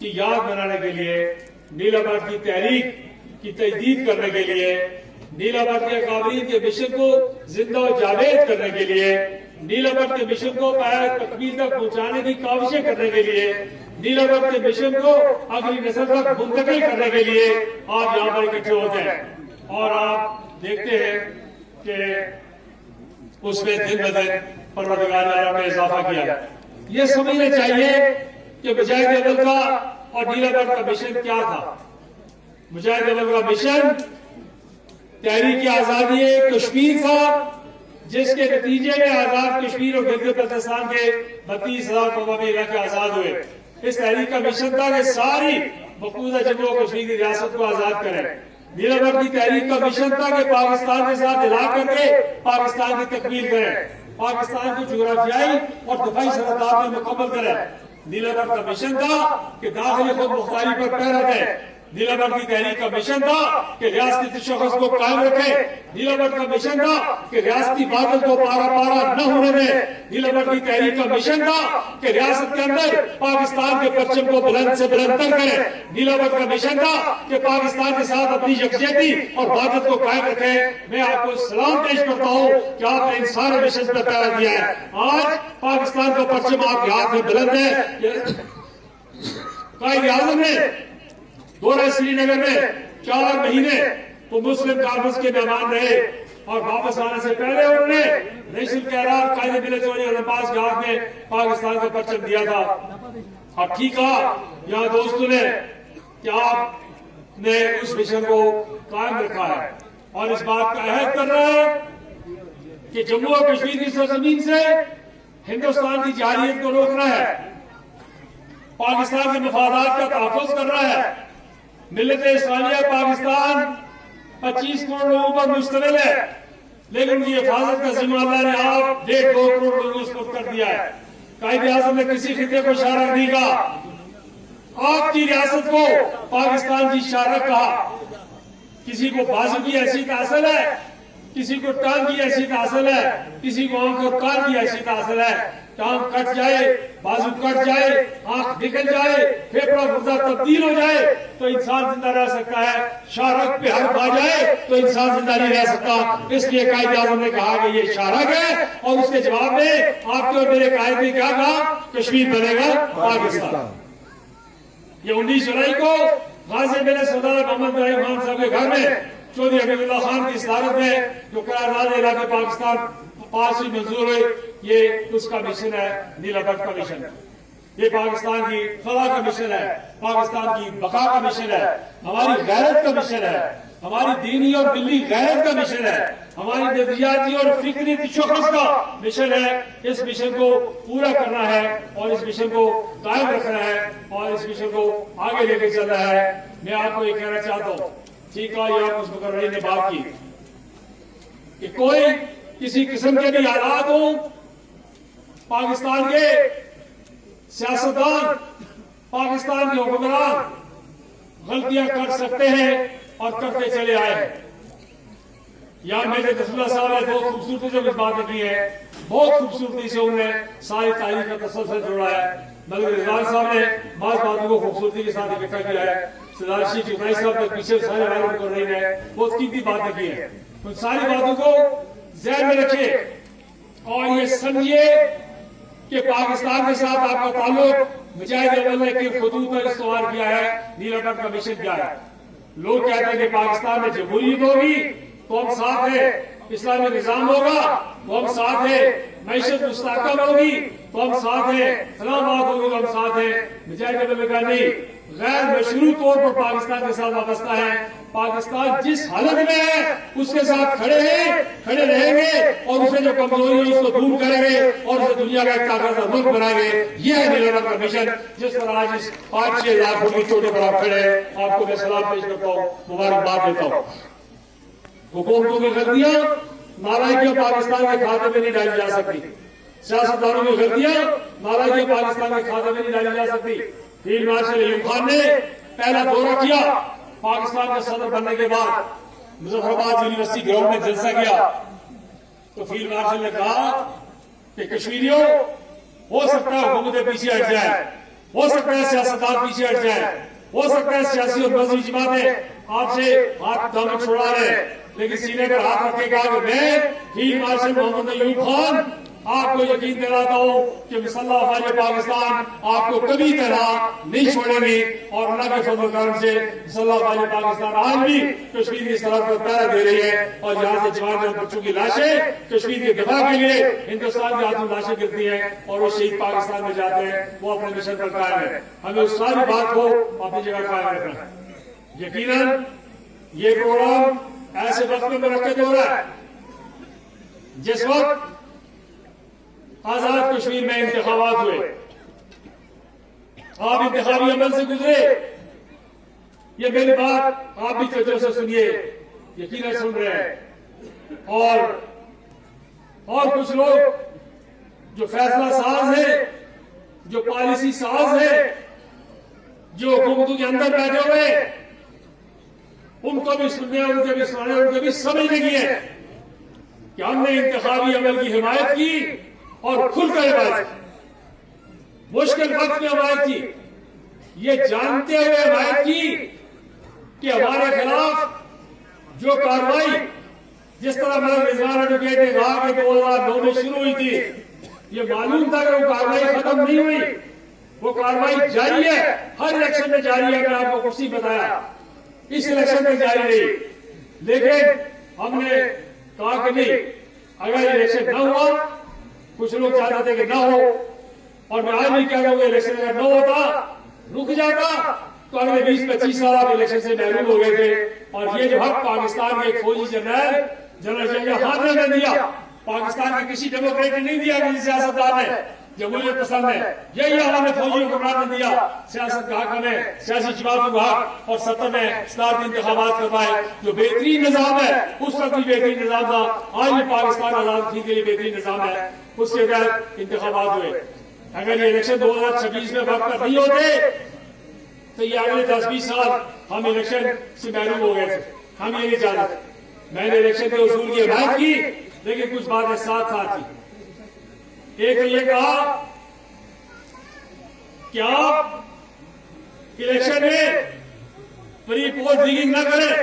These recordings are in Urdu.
کی یاد منانے کے لیے، نیلا بٹ کی تحریک کی تجدید کرنے کے لیے، نیلا بٹ کے اکابرین کے مشن کو زندہ و جاوید کرنے کے لیے، نیلا بٹ کے مشن کو پایہ تکمیل تک پہنچانے کی کاوشیں کرنے کے لیے، نیلا بٹ کے مشن کو اگلی نسل تک منتقل کرنے کے لیے آپ یہاں پر اکٹھے ہوتے ہیں، اور آپ دیکھتے ہیں کہ اس میں دن بدن پروردگار عالم نے اضافہ کیا۔ یہ سمجھنا چاہیے کہ مجاہد اول کا اور نیلا بٹ کا مشن کیا تھا۔ مجاہد اول کا مشن تحریک آزادی کشمیر تھا، جس کے نتیجے میں آزاد کشمیر اور گلگت بلتستان کے 32,000 قومی علاقے آزاد ہوئے۔ اس تحریک کا مشن تھا کہ ساری مقبوضہ جموں و کشمیر کی ریاست کو آزاد کریں۔ نیلا بٹ کی تحریک کا مشن تھا کہ پاکستان کے ساتھ الحاق کر کے پاکستان کی تکمیل کریں، پاکستان کو جغرافیائی اور دفاعی سرحدات میں مکمل کریں۔ نیلا بٹ کا مشن تھا کہ داخلی خود مختاری پر پہرا دیں۔ نیلا بٹ کی تحریک کا مشن تھا کہ ریاستی تشخص کو قائم رکھے۔ نیلا بٹ کا مشن تھا کہ ریاستی بادل کو پارا پارا نہ ہونے دیں۔ نیلا بٹ کی تحریک کا مشن تھا کہ ریاست کے اندر پاکستان کے پرچم کو بلند سے بلند تر کریں۔ نیلا بٹ کا مشن تھا کہ پاکستان کے ساتھ اپنی یکجہتی اور وحدت کو قائم رکھیں۔ میں آپ کو سلام پیش کرتا ہوں کہ آپ نے ان سارے مشن پر پہرا دیا ہے۔ آج پاکستان کا پرچم آپ کے ہاتھ میں بلند ہے۔ قائد اعظم نے دورہ سری نگر میں 4 مہینے تو مسلم کانفرنس کے مہمان رہے، اور واپس آنے سے پہلے انہوں نے نیشنل کیرار قائد ملت چوہدری اور عباس کے ہاتھ میں پاکستان کا پرچم دیا تھا۔ اب ٹھیک کہا یہاں دوستوں نے کہ آپ نے اس مشن کو قائم رکھا ہے اور اس بات کا عہد کر رہا ہے کہ جموں و کشمیر کی سرزمین سے ہندوستان کی جارحیت کو روکنا ہے، پاکستان کے مفادات کا تحفظ کر رہا ہے۔ ملت اسلامیہ پاکستان 25 کروڑ لوگوں پر مشتمل ہے، لیکن ان کی حفاظت کا ذمہ اللہ نے آپ 1.5-2 کروڑ لوگوں کو سپرد کر دیا ہے۔ قائد اعظم نے کسی خطے کو شارک نہیں کہا، آپ کی ریاست کو پاکستان کی شارک کہا۔ کسی کو بازو کی حیثیت حاصل ہے، کسی کو ٹانگ کی حیثیت حاصل ہے، کسی کو آنکھ اور کان کی حیثیت حاصل ہے۔ ٹانگ کٹ جائے، بازو کٹ جائے، آنکھ نکل جائے، پھیپھڑا گردہ تبدیل ہو جائے تو انسان زندہ رہ سکتا ہے، شارک پہ حرف آ جائے تو انسان زندہ نہیں رہ سکتا۔ اس لیے قائد اعظم نے کہا کہ یہ شارک ہے، اور اس کے جواب میں آپ کے اور میرے قائد نے کیا کہا؟ کشمیر بنے گا پاکستان۔ یہ 19 جولائی کو غازی میرے سردار محمد ابراہیم خان صاحب کے گھر میں چودھری حبیب اللہ خان کی صدارت میں جو قرارداد علاقے پاکستان پاس ہی منظور ہوئی، یہ اس کا مشن ہے، نیلا بٹ کا مشن ہے۔ یہ پاکستان کی فلاح کا مشن ہے، پاکستان کی بقا کا مشن ہے، ہماری غیرت کا مشن ہے، ہماری دینی اور ملی غیرت کا مشن ہے، ہماری نظریاتی اور فکری تشخص کا مشن ہے۔ اس مشن کو پورا کرنا ہے اور اس مشن کو قائم رکھنا ہے اور اس مشن کو آگے لے کے چلنا ہے۔ میں آپ کو یہ کہنا چاہتا ہوں، ٹھیک ہے، یہ اس مقرری نے بات کی کہ کوئی کسی قسم کے بھی حالات ہوں، پاکستان کے سیاستدان، پاکستان کے حکمران غلطیاں کر سکتے ہیں اور کرتے چلے آئے ہیں۔ یہاں میرے رسول صاحب نے بہت خوبصورتی سے کچھ باتیں کی ہیں، بہت خوبصورتی سے انہوں نے ساری تاریخ کا تسلسل جوڑا ہے۔ ملک رضوان صاحب نے بعض باتوں کو خوبصورتی کے ساتھ اکٹھا کیا ہے۔ سردار شیخ چودھری صاحب نے پیچھے سارے والوں کو رہی ہے، بہت قیمتی باتیں کی ہیں۔ ان ساری باتوں کو ذہن میں رکھیں اور یہ سمجھیے کہ پاکستان کے ساتھ آپ کا تعلق مجاہد اول نے کن خطوط پر استوار کیا ہے، نیلا بٹ کا مشن کیا ہے۔ لوگ کہتے ہیں کہ پاکستان میں جمہوریت ہوگی تو ہم ساتھ ہیں، اسلامی نظام ہوگا تو ہم ساتھ ہیں، معیشت مستحکم ہوگی تو ہم ساتھ ہیں، فلاں بات ہوگی تو ہم ساتھ ہیں۔ مجاہد اول نے کہا نہیں، غیر مشروع طور پر پاکستان کے ساتھ وابستہ ہے، پاکستان جس حالت میں ہے اس کے ساتھ کھڑے ہیں، کھڑے رہیں گے اور اسے جو کمزوری ہے اس کو دور کریں گے اور اسے دنیا کا ایک طاقتور ملک بنائیں گے۔ یہ ہے نیلا بٹ کا مشن، جس پر آج اس 5-6 لاکھ فٹ کی چوٹی پر آپ کھڑے ہیں۔ آپ کو میں سلام پیش کرتا ہوں، مبارکباد دیتا ہوں۔ حکومتوں کی غلطیاں، نالائکیاں پاکستان کے کھاتے میں نہیں ڈالی جا سکتی، سیاستدانوں کی غلطیاں، نالائکیاں پاکستان کے کھاتے میں نہیں ڈالی جا سکتی۔ فیلڈ مارشل ایوب خان نے پہلا دورہ کیا پاکستان کا صدر بننے کے بعد، مظفر آباد یونیورسٹی گراؤنڈ میں جلسہ کیا تو فیلڈ مارشل نے کہا کہ کشمیریوں ہو سکتا ہے حکومت پیچھے ہٹ جائے ہو سکتا ہے سیاستدان پیچھے ہٹ جائیں، ہو سکتا ہے سیاسی اور مذہبی جماعتیں آپ سے ہاتھ دامن چھڑا رہے ہیں، لیکن سینے پر ہاتھ رکھے گا کہ میں فیلڈ مارشل محمد ایوب خان آپ کو یقین دلاتا ہوں کہ مسلح افواج پاکستان آپ کو کبھی طرح نہیں چھوڑیں گی، اور اللہ کے فضل و کرم سے مسلح افواج پاکستان آج بھی کشمیر کی سرحد پر پہرا دے رہی ہے، اور یہاں سے جوان بچوں کی لاشیں کشمیر کے دفاع کے لیے ہندوستان کے ہاتھوں لاشیں گرتی ہیں اور وہ شہید پاکستان میں جاتے ہیں، وہ اپنے مشن پر قائم ہے۔ ہمیں اس ساری بات کو اپنی جگہ قائم رکھنا ہے۔ یقیناً یہ پروگرام ایسے وقت میں منعقد ہو رہا ہے جس وقت آزاد کشمیر میں انتخابات ہوئے، آپ انتخابی عمل سے گزرے، یہ میری بات آپ بھی توجہ سے سنیے، یقیناً سن رہے ہیں، اور کچھ لوگ جو فیصلہ ساز ہیں، جو پالیسی ساز ہیں، جو حکومتوں کے اندر بیٹھے ہوئے، ان کو بھی سننے، ان کو بھی سنانے، ان کو بھی سمجھنے کی ہے کہ ہم نے انتخابی عمل کی حمایت کی اور کھل کر حمایت کی، مشکل وقت میں حمایت کی، یہ جانتے ہوئے حمایت کی کہ ہمارے خلاف جو کارروائی جس طرح ملک رضوان ایڈوکیٹ نے کہا کہ 2009 میں شروع ہوئی تھی، یہ معلوم تھا کہ وہ کارروائی ختم نہیں ہوئی، وہ کارروائی جاری ہے، ہر الیکشن میں جاری ہے۔ میں آپ کو کچھ بتایا اس الیکشن میں جاری رہی، لیکن ہم نے کہا کہ نہیں، اگر الیکشن نہ ہوا، کچھ لوگ چاہتے تھے کہ نہ ہو، اور میں آج بھی کہہ رہا ہوں کہ الیکشن اگر نہ ہوتا، رک جاتا، تو اگلے 20-25 سال آپ الیکشن سے محروم ہو گئے تھے، اور یہ جو حق پاکستان کے ایک فوجی جنرل ضیاء خان نے دیا، پاکستان کے کسی ڈیموکریٹ نے نہیں دیا، کسی سیاستدان نے، جمہوریت پسند ہے، یہی ہمیں فوجی حکمران نے دیا، سیاست کا حق ہمیں، سیاسی جماعتوں کا حق، اور 70 میں صدارتی انتخابات کروائے، جو بہترین نظام ہے، اس وقت بھی بہترین نظام تھا، آج بھی پاکستان آزاد تھی کے لیے بہترین نظام ہے، اس کے تحت انتخابات ہوئے۔ اگر یہ الیکشن 2026 میں وقت پر نہیں ہوتے تو یہ اگلے 10-20 سال ہم الیکشن سے محروم ہو گئے تھے، ہم یہ نہیں چاہتے۔ میں نے الیکشن کے اصول کی حمایت کی، لیکن کچھ باتیں ساتھ ساتھ تھی۔ ایک تو یہ کہا کہ آپ الیکشن میں پری پوسٹ ڈگنگ نہ کریں،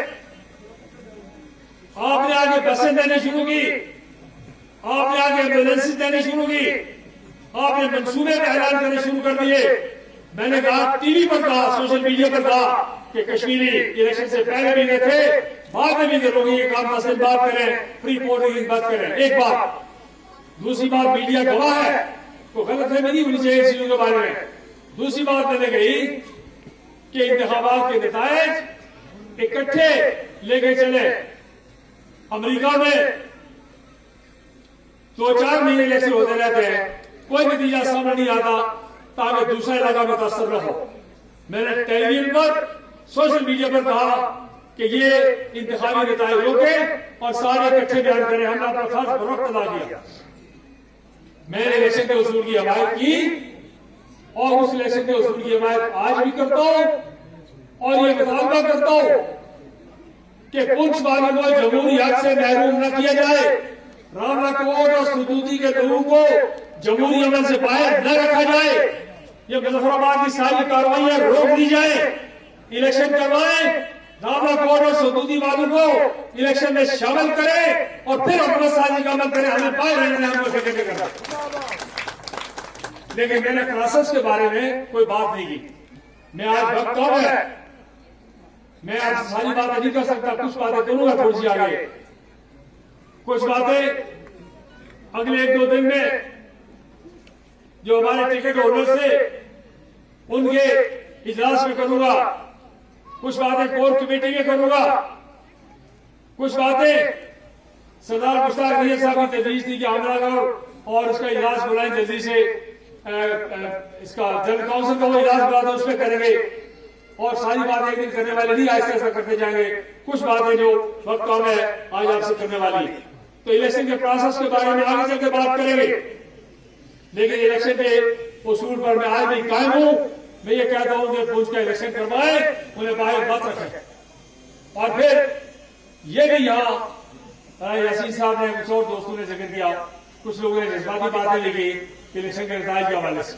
آپ نے آگے بسیں دینے شروع کی، آپ نے آگے ایمبولینس دینے شروع کی، آپ نے منصوبے کا اعلان کرنے شروع کر دیے۔ میں نے کہا، ٹی وی پر کہا، سوشل میڈیا پر کہا کہ کشمیری الیکشن سے پہلے بھی تھے، بعد میں بھی لوگ یہ کام مسئلے بات کریں، پری پوسٹ بات کریں۔ ایک بات، دوسری بات، میڈیا گواہ ہے، کوئی غلط فہمی نہیں ہونی چاہیے چیزوں کے بارے میں۔ دوسری بات میں نے کہی کہ انتخابات کے نتائج اکٹھے لے کے چلے۔ امریکہ میں 2-4 مہینے الیکشن ہوتے رہتے ہیں، کوئی نتیجہ سامنے نہیں آتا تاکہ دوسرا علاقہ متاثر نہ ہو۔ میں نے ٹیلی ویژن پر، سوشل میڈیا پر کہا کہ یہ انتخابی نتائج روکیں اور سارے اکٹھے بیان کریں، ہم نے اپنا فرض بروقت ادا کیا۔ میں نے الیکشن کے اصول کی حمایت کی، اور اس الیکشن کے اصول کی حمایت آج بھی کرتا ہوں، اور یہ مطالبہ کرتا ہوں کہ پنچ والوں کو جمہوری حق سے محروم نہ کیا جائے، رام کوٹ اور سدوتی کے لوگوں کو جمہوری عمل سے باہر نہ رکھا جائے، یہ مظفر آباد کی ساری کارروائیاں روک دی جائیں، الیکشن کروائیں، رام کوٹ اور سدوتی والوں کو الیکشن میں شامل کریں، اور پھر حکومت سازی کا عمل کریں، ہمیں باہر رہنے ہم کو سیکنڈ کرنا۔ لیکن میں نے پروسیس کے بارے میں کوئی بات نہیں کی۔ میں آج وقت کم ہے، میں آج ساری باتیں نہیں کر سکتا، کچھ باتیں کروں گا تھوڑی سی آگے، کچھ باتیں اگلے 1-2 دن میں جو ہمارے ٹکٹ ہولڈر سے ان کے اجلاس میں کروں گا، کچھ باتیں کور کمیٹی میں کروں گا، کچھ باتیں سردار مشتاق احمد صاحب کی تجویز تھی کہ حملہ کرو اور اس کا اجلاس بلائیں جلدی سے، اس کا جنرل کونسل کا وہ اجلاس بلا دیں، اس میں کریں گے، اور ساری باتیں ایک دن کرنے والے نہیں، آہستہ آہستہ کرتے جائیں گے، کچھ باتیں جو وقت کم ہے آج آپ سے کرنے والی۔ تو الیکشن کے پروسیس کے بارے میں آگے چل کے بات کریں گے، لیکن الیکشن کے اصول پر میں آج بھی قائم ہوں۔ میں یہ کہتا ہوں کہ پنچ کا الیکشن کروائیں، انہیں باہر مت رکھیں، اور پھر یہ بھی یہاں یاسین صاحب نے، کچھ اور دوستوں نے ذکر کیا، کچھ لوگوں نے جذباتی باتیں لکھی الیکشن کے نتائج کے حوالے سے۔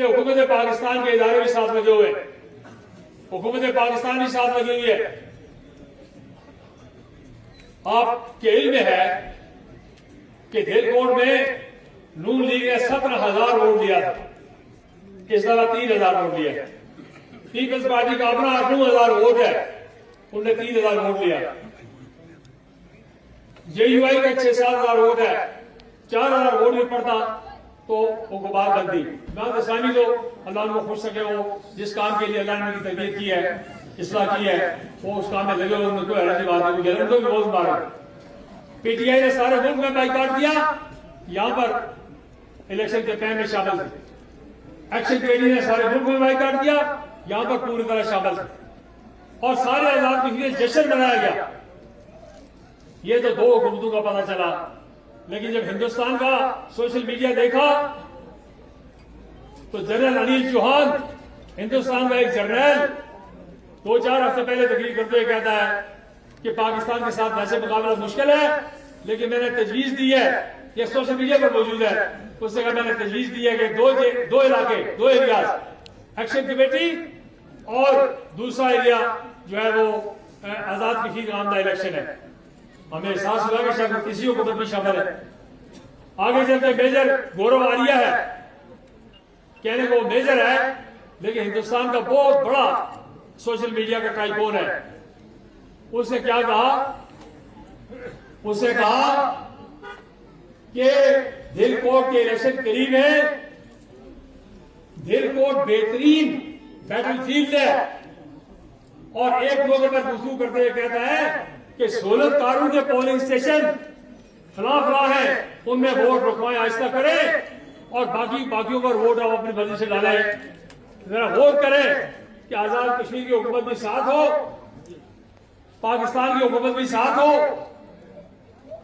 کہ حکومت پاکستان کے ادارے بھی ساتھ لگے ہوئے، حکومت پاکستان بھی ساتھ لگی ہوئی ہے۔ آپ کے علم میں ہے کہ دھیر کوٹ میں نون لیگ نے 17,000 ووٹ لیا تھا، اس طرح 3,000 ووٹ لیا۔ پیپلز پارٹی کا اپنا 9,000 ووٹ ہے، انہوں نے 3,000 ووٹ لیا۔ جے یو آئی کا 6-7,000 ووٹ ہے، 4,000 ووٹ بھی پڑتا تو وہ بات بنتی۔ جماعت اسلامی تو اللہ ان کو خوش سکے، وہ جس کام کے لیے اللہ نے ان کی تربیت کی ہے، اصلاح کی ہے، وہ اس کام میں لگے ہوئے، ان کو کوئی حیرت کی بات نہیں، ان کو بھی بہت مارا۔ پی ٹی آئی نے سارے ملک میں بائیکاٹ کیا، یہاں پر الیکشن کے پہلے شامل تھے۔ ایکشن کمیٹی نے سارے ملک میں بائیکاٹ کیا، یہاں پر پوری طرح شامل تھے، اور سارے آزاد کشمیر جشن منایا گیا۔ یہ تو 2 حکومتوں کا پتہ چلا، لیکن جب ہندوستان کا سوشل میڈیا دیکھا تو جنرل انیل چوہان، ہندوستان کا ایک جرنیل، 2-4 ہفتے پہلے تقریر کرتے ہوئے کہتا ہے کہ پاکستان کے ساتھ ویسے مقابلہ مشکل ہے، لیکن میں نے تجویز دی ہے، یہ سوشل میڈیا پر موجود ہے، اس سے کہا میں نے تجویز دی ہے کہ 2 علاقے، 2 ایریاز، ایکشن کمیٹی اور دوسرا ایریا جو ہے وہ آزاد کشمیر کا آمدہ الیکشن ہے۔ ہمیں احساس ہوا کہ شاید کسی حکومت بھی شامل ہے۔ آگے چل کے میجر گورو آریہ ہے، کہنے کو میجر ہے لیکن ہندوستان کا بہت بڑا سوشل میڈیا کا ٹائکون ہے۔ اس نے کیا کہا؟ اس نے کہا کہ دھیر کوٹ کے الیکشن قریب ہے، دھیر کوٹ بہترین بیٹل فیلڈ ہے، اور ایک موقع پر گفتگو کرتے ہوئے کہتا ہے کہ سہولت کاروں کے پولنگ اسٹیشن فلاں فلاں ہیں، ان میں ووٹ رکھوائیں، آہستہ کریں، اور باقیوں پر ووٹ آپ اپنی مرضی سے ڈالیں۔ ذرا غور کریں کہ آزاد کشمیر کی حکومت بھی ساتھ ہو، پاکستان کی حکومت بھی ساتھ ہو،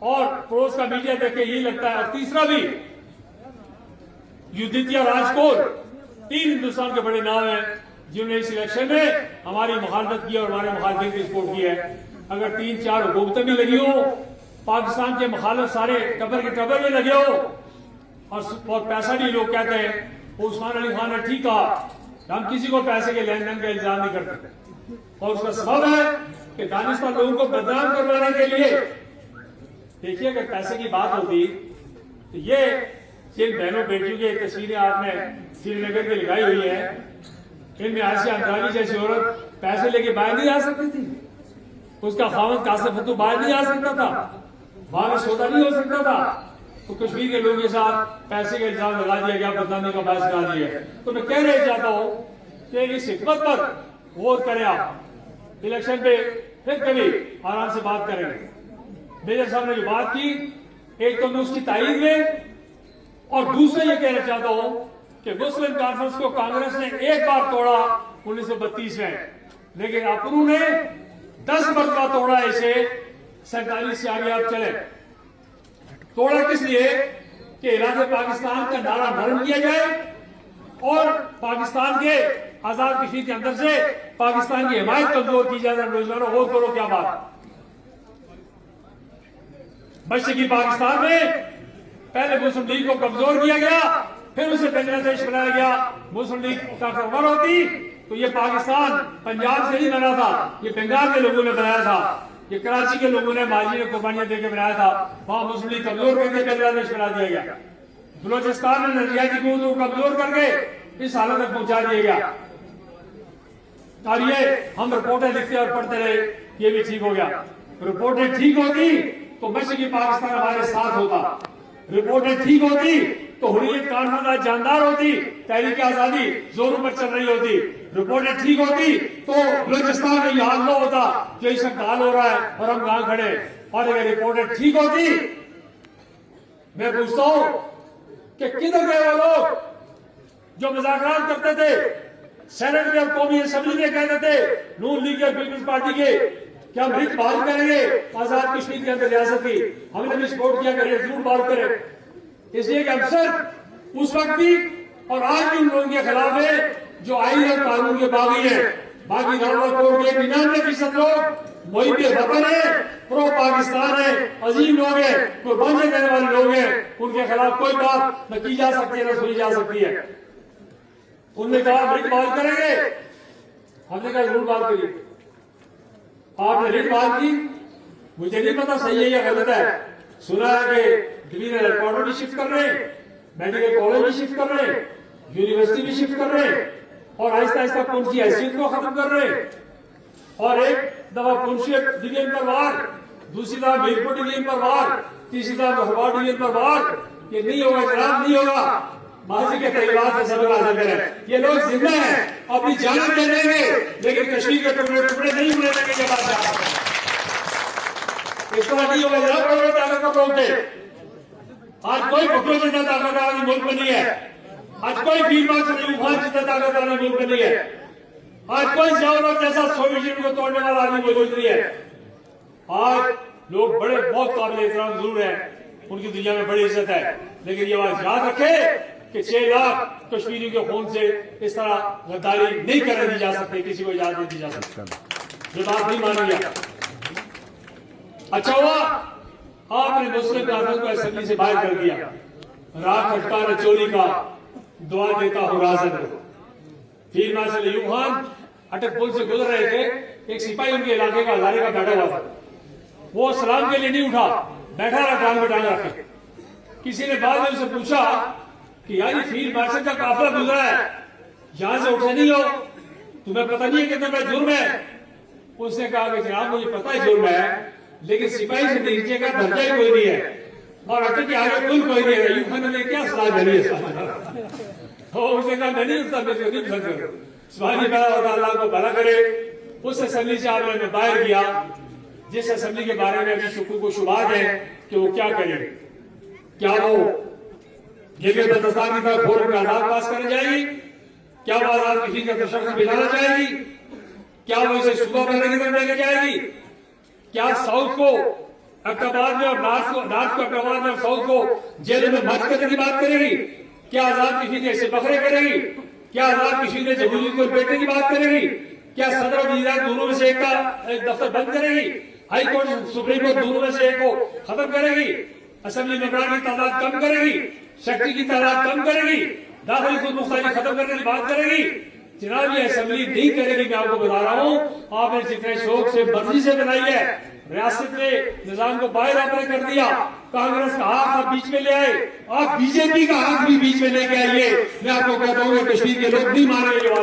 اور پڑوس کا میڈیا دیکھ کے یہی لگتا ہے۔ اور تیسرا بھی، یودھتیا راج کور، 3 ہندوستان کے بڑے نام ہیں جنہوں نے اس الیکشن میں ہماری مخالفت کی اور ہمارے مخالفین کی سپورٹ کی ہے۔ اگر 3-4 حکومتیں بھی لگی ہو، پاکستان کے مخالف سارے ٹبر کے ٹبر میں لگے ہو، اور پیسہ بھی لوگ کہتے ہیں، وہ عثمان علی خان نے ٹھیک کہا، ہم کسی کو پیسے کے لین دین کا الزام نہیں کرتے، اور اس کا سبب ہے کہ دانشور لوگوں کو بدنام کروانے کے لیے۔ دیکھیے اگر پیسے کی بات ہوتی تو یہ جن بہنوں بیٹیوں کی تصویریں آپ نے سری نگر کی لگائی ہوئی ہیں، ان میں عائشہ اندرانی جیسی عورت پیسے لے کے باہر نہیں آ سکتی تھی، اس کا خاوند قاسم فتو باہر نہیں آ سکتا تھا، باہر سودا نہیں ہو سکتا تھا، تو کشمیر کے لوگوں کے ساتھ پیسے کا الزام لگا دیا گیا، بدنامی کا باعث بنا دیا۔ تو میں کہہ رہے چاہتا ہوں کہ اس حکمت پر غور کریں، آپ الیکشن پہ پھر کبھی آرام سے بات کریں گے۔ میجر صاحب نے جو بات کی، ایک تو میں اس کی تائید میں، اور دوسرا یہ کہنا چاہتا ہوں کہ مسلم کانفرنس کو کانگریس نے ایک بار توڑا 1932 میں، لیکن اپنوں نے 10 مرتبہ توڑا اسے، 47 سے آگے آپ چلیں۔ توڑا کس لیے؟ کہ ارادے پاکستان کا نعرہ نرم کیا جائے، اور پاکستان کے آزاد کشمیر کے اندر سے پاکستان کی حمایت کمزور کی جائے۔ نوجوانوں غور کرو کیا بات، مشرقی پاکستان میں پہلے مسلم لیگ کو کمزور کیا گیا، پھر اسے بنگلہ دیش بنایا گیا۔ مسلم لیگ کا کمزور ہوتی تو یہ پاکستان پنجاب سے نہیں بنا تھا، یہ بنگال کے لوگوں نے بنایا تھا، یہ کراچی کے لوگوں نے ماضی میں قربانیاں دے کے بنایا تھا، وہاں مسلم لیگ کمزور کر کے بنگلہ دیش بنا دیا گیا۔ بلوچستان میں نظریاتی قوت کو کمزور کر کے اس حالت تک پہنچا دیا گیا، اور یہ ہم رپورٹیں لکھتے اور پڑھتے رہے، یہ بھی ٹھیک ہو گیا۔ رپورٹیں ٹھیک ہوتی تو مشرقی پاکستان ہمارے ساتھ ہوتا، رپورٹیں ٹھیک ہوتی تو حریت کانفرنس جاندار ہوتی، تحریک آزادی زوروں پر چل رہی ہوتی، رپورٹیں ٹھیک ہوتی تو بلوچستان میں یہ حال نہ ہوتا جو اس وقت حال ہو رہا ہے اور ہم کہاں کھڑے۔ اور اگر رپورٹیں ٹھیک ہوتی، میں پوچھتا ہوں کہ کدھر گئے وہ لوگ جو مذاکرات کرتے تھے، سینٹ میں اور قومی اسمبلی میں کہتے تھے نون لیگ اور پیپلز پارٹی کے کہ ہم رت بحال کریں گے آزاد کشمیر کے اندر ریاست کی، ہم نے بھی سپورٹ کیا کہ ضرور بحال کریں، اس لیے کہ ہم صرف اس وقت بھی اور آج بھی ان لوگوں کے خلاف ہے جو آئین اور قانون کے باغی ہیں۔ باقی راول کوٹ کے 99% لوگ محب وطن ہیں، پرو پاکستان ہیں، عظیم لوگ ہیں، قربانیاں دینے والے لوگ ہیں، ان کے خلاف کوئی بات نہ کی جا سکتی ہے نہ سنی جا سکتی ہے۔ انہوں نے کہا رٹ بحال کریں گے. ہم نے کہا ضرور بحال کریے. آپ نے رٹ بحال کی. مجھے نہیں پتا صحیح ہے یا غلط ہے. سنا ہے کہ ڈویژنل ہیڈ کوارٹر بھی شفٹ کر رہے ہیں, میڈیکل کالج بھی شفٹ کر رہے ہیں, یونیورسٹی بھی شفٹ کر رہے ہیں, اور آہستہ آہستہ پونچھ کی حیثیت کو ختم کر رہے ہیں. اور ایک دفعہ پونچھ ڈویژن پر وار, دوسری دفعہ میرپور ڈویژن پر وار, تیسری دفعہ مہربان ڈویژن پر وار. یہ نہیں ہوگا جناب, نہیں ہوگا. ماضی کے تجربات سے سبق حاصل کریں. یہ لوگ زندہ ہیں, اپنی جانیں دے دیں گے, لیکن کشمیر کے ٹکڑے ٹکڑے نہیں ہونے دیں گے. یہ بات یاد رکھیں. اس طرح نہیں ہوگا جناب. کروڑوں طاقت کا بولتے آج کوئی بھٹو جتنا طاقت والی ملک میں نہیں ہے. آج کوئی فیلڈ مارشل ایوب خان جتنا طاقت والی ملک میں نہیں ہے. آج کوئی ضیاء جیسا سوویت کو توڑنے والا آدمی موجود نہیں ہے. آج لوگ بڑے بہت قابل احترام ضرور ہیں, ان کی دنیا میں بڑی عزت ہے, لیکن یہ بات یاد رکھے کہ 6 لاکھ کشمیریوں کے خون سے اس طرح غداری نہیں کرنے دی جا سکتی, کسی کو اجازت نہیں دی جا سکتی. یہ بات نہیں مانی گیا. اچھا ہوا آپ نے مسلم کارکنوں کو اسمبلی سے باہر کر دیا. رات کھٹکا نہ چوری کا, دعا دیتا ہوں رازن کو. فیلڈ مارشل ایوب خان اٹک پل سے گزر رہے تھے, ایک سپاہی ان کے علاقے کا ہزارے کا بیٹھا ہوا تھا. وہ سلام کے لیے نہیں اٹھا, بیٹھا رہا ٹانگ میں ٹانگ رکھے. کسی نے بعد میں اسے پوچھا کہ یار یہ فیلڈ مارشل کا قافلہ گزرا ہے, یہاں سے اٹھے نہیں ہو, تمہیں پتہ نہیں ہے کتنا بڑا جرم ہے؟ اس نے کہا کہ جناب مجھے پتہ ہے جرم ہے, لیکن سپاہی سے نیچے کا درجہ ہی کوئی نہیں ہے, اور اٹک کے آگے کوئی نہیں ہے. ایوب خان نے کیا صلاح دی ہے؟ اس نے کہا میں نہیں اٹھتا, میں تو نہیں پسند کرتا. سبحانی اللہ اللہ کو بھلا کرے. اس اسمبلی سے آپ نے باہر کیا جس اسمبلی کے بارے میں ابھی شکوک و شبہات ہیں کہ وہ کیا کرے. کیا وہ گلگت بلتستان کی طرف فوراً قرارداد پاس کرنے جائے گی؟ کیا وہ آزاد کشمیر کا تشخص ملانا چاہے گی؟ کیا وہ اسے صوبہ بننے کی طرف لے کے جائے گی؟ کیا ساؤتھ کو اقتباد میں اور نارتھ کو اقتباد میں اور ساؤتھ کو جیلوں میں مت کرنے کی بات کرے گی؟ کیا آزاد کشمیر کے حصے بکھرے کرے گی؟ کیا آزاد کشمیر کے جمہوریت کو بیٹھنے کی بات کرے گی؟ کیا صدر اور وزیر دونوں میں سے ایک کا دفتر بند کرے گی؟ ہائی کورٹ سپریم کورٹ دونوں میں سے ایک کو ختم کرے گی؟ اسمبلی ممبران کی تعداد کم کرے گی؟ سیکٹری کی تعداد کم کرے گی؟ داخلی خود مختاری ختم کرنے کی بات کرے گی؟ جناب یہ اسمبلی نہیں کرے گی. میں آپ کو بتا رہا ہوں, آپ نے جتنے شوق سے مرضی سے بنائی ہے, ریاست نے نظام کو باہر آپ نے کر دیا. کانگریس کا ہاتھ آپ بیچ میں لے آئے, آپ بی جے پی کا ہاتھ بھی بیچ میں لے کے آئیے. میں آپ کو کہتا ہوں کہ کشمیر کے لوگ نہیں مانیں گے.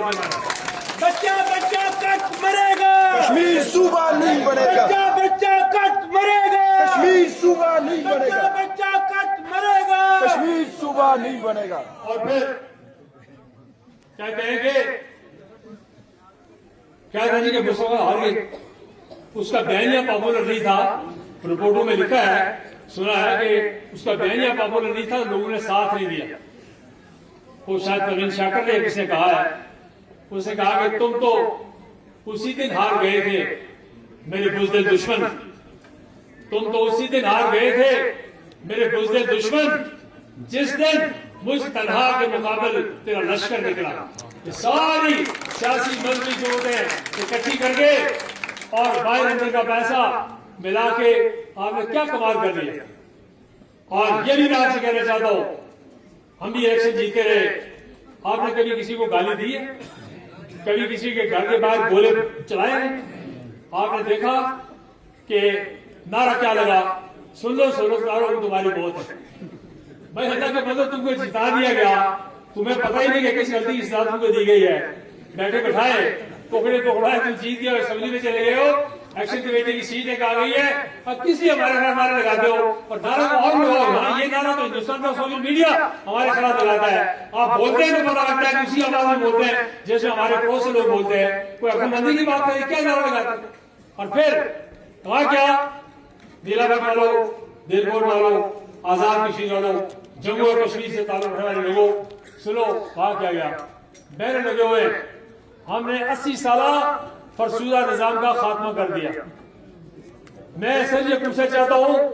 بچہ بچہ کٹ مرے گا, کشمیر صوبہ نہیں بنے گا. بچہ بچہ کٹ مرے گا, کشمیر صوبہ نہیں بنے بچہ گا. بچہ کٹ مرے گا, کشمیر صوبہ نہیں بنے گا. اور پھر کیا کہیں گے, کیا کہیں گے مسلمان ہار گئے. اس کا بیانیہ پاپولر نہیں تھا, رپورٹوں میں لکھا ہے, سنا ہے کہ اس کا بیانیہ پاپولر نہیں تھا, لوگوں نے ساتھ نہیں دیا. وہ شاید پروین شاکر نے کس نے کہا ہے, اس نے کہا کہ تم تو اسی دن ہار گئے تھے میرے بزدل دشمن, تم تو اسی دن ہار گئے تھے میرے بزدل دشمن جس دن مجھ تنہا کے مقابل تیرا لشکر نکلا. یہ ساری سیاسی مذہبی جماعتیں اکٹھی کر کے اور باہر اندر کا پیسہ ملا کے آپ نے کیا کمال کر دیا. اور یہ بھی میں آپ سے کہنا چاہتا ہوں, ہم بھی الیکشن جیتے رہے, آپ نے کبھی کسی کو گالی دی ہے؟ کبھی کسی کے گھر کے باہر گولے چلائے ہیں؟ آپ نے دیکھا کہ نعرہ کیا لگا, سن لو سولو تمہاری بہت ہے. بھائی اللہ کے بدلے تم کو جتا دیا گیا, تمہیں پتہ ہی نہیں کہ کس غلطی کی سزا تم کو دی گئی ہے. بیٹھے بٹھائے پکڑے پکڑائے, تم جیت گئے, اسمبلی میں چلے گئے ہو, ایکشن کمیٹی کی سیٹ ایک آ گئی ہے, اب کسی ہمارے خلاف نعرے لگاتے ہو, اور نعرہ کو اور لگاؤ. ہاں یہ نعرہ تو ہندوستان کا سوشل میڈیا ہمارے خلاف لگاتا ہے. آپ بولتے ہیں تو پتا لگتا ہے کہ اسی آواز میں بولتے ہیں جیسے ہمارے پڑوس سے لوگ بولتے ہیں. کوئی عقل مندی کی بات کرے, کیا نعرہ لگاتے ہیں؟ اور پھر کہا کیا, نیلا گڑھ والوں, دل کوٹ والوں, آزاد کشمیر والوں, جموں اور کشمیر سے تعلق رکھنے والے لوگوں, سنو کہا کیا گیا. میرے لگے ہوئے ہم نے 80 سالہ فرسودہ نظام کا خاتمہ کر دیا. میں سر یہ پوچھنا چاہتا ہوں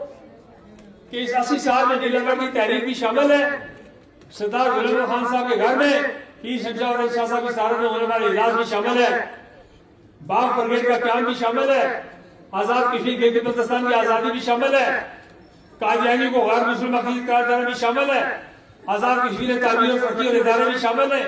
کہ اس 80 سال میں نیلا گڑھ کی تحریک بھی شامل ہے, سردار غلام خان صاحب کے گھر میں پیر شمشاد اور شاہ صاحب کی سارت میں ہونے والے اجلاس بھی شامل ہے, باغ پرگیٹ کا قیام بھی شامل ہے, آزاد کشمیر گلگت بلتستان کی آزادی بھی شامل ہے, قادیانی کو غیر مسلم عقیدت قرار دینا بھی شامل ہے, آزاد کشمیر تعمیر اور فقی اور ادارے بھی شامل ہیں,